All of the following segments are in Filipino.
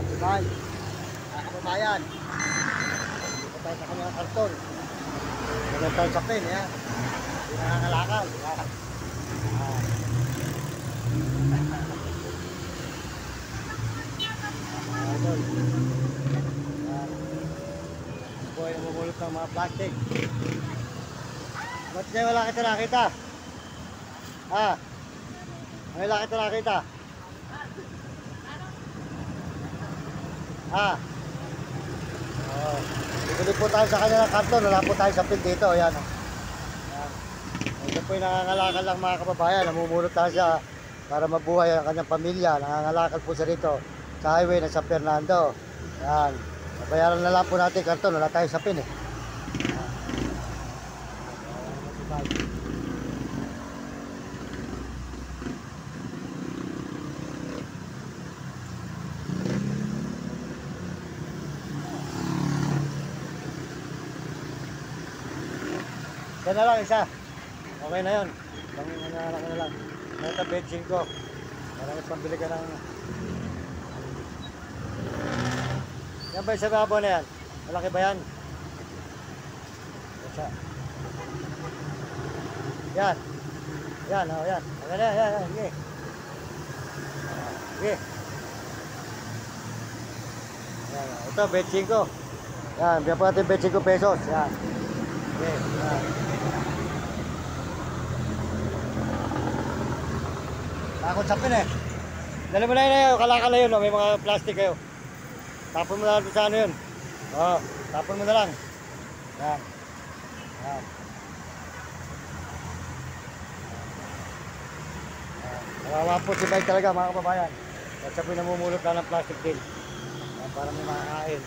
Iban, mga kababayan. Dito tayo sa kanyang karton. Ganyan tayo sa pin, yan. Hindi nangangalakal. Yan. Idol. Yan. Ako ay namumulot ng mga plastic. Ba't niya wala kita nakita? Ha? Wala kita nakita? Ha? Oh. Bili po tayo sa kanya ng karton. Wala po tayo sa pin dito. Yan. Yan. Ito po yung nangangalakal lang mga kababayan. Namumulot tayo siya para mabuhay ang kanyang pamilya. Nangangalakal po siya rito sa highway ng San Fernando. Yan. Bayaran na lang po natin karton. Wala tayo sa pin eh. Yan na lang isa. Okay na yun. Pang-analak na lang. Ito benching ko. Para mas pambili ka ng... Yan ba yung sa babo na yan? Malaki ba yan? Isa. Yan. Yan, oh, yan. Okay na, yan. Sige. Sige. Yan, ito, benching ko. Yan, bigyan po natin benching ko pesos. Yan. Okay, yan. Takot sa pin eh. Dali mo na yun, kalakal na yun, may mga plastic kayo. Tapon mo na lang sa ano yun. Oo, tapon mo na lang. Yan. Yan. Kawawa po si Mike talaga mga kababayan. At sabi namumulot ka ng plastic din. Yan, para may makakain.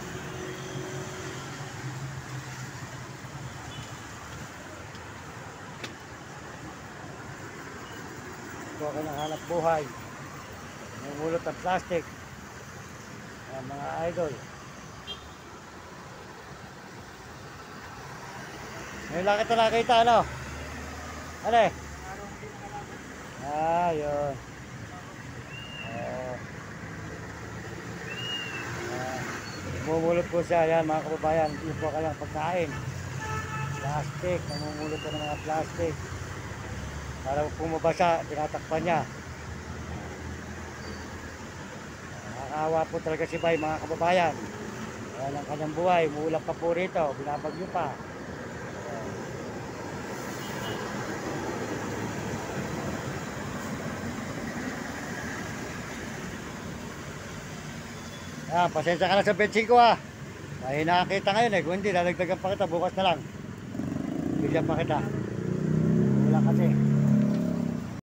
Ito ako ng hanap buhay. Namumulot ng plastic. Yan, mga idol. Ngayon lang kita nakita, ano? Ano eh? Yun. Namumulot po siya. Yan, mga kababayan. Yung po kayang pagkain. Plastic. Namumulot po ng mga plastic. Para pumabasa, tinatakpan niya. Nakakaawa po talaga si Bay, mga kababayan. Ayan ang kanyang buhay. Umuulan pa po rito. Binabagyo pa. Ayan, pasensya ka na sa benching ko ha. Ay nakakita ngayon eh. Kung hindi, lalagdagan pa kita. Bukas na lang. Bigyan pa kita. Wala kasi.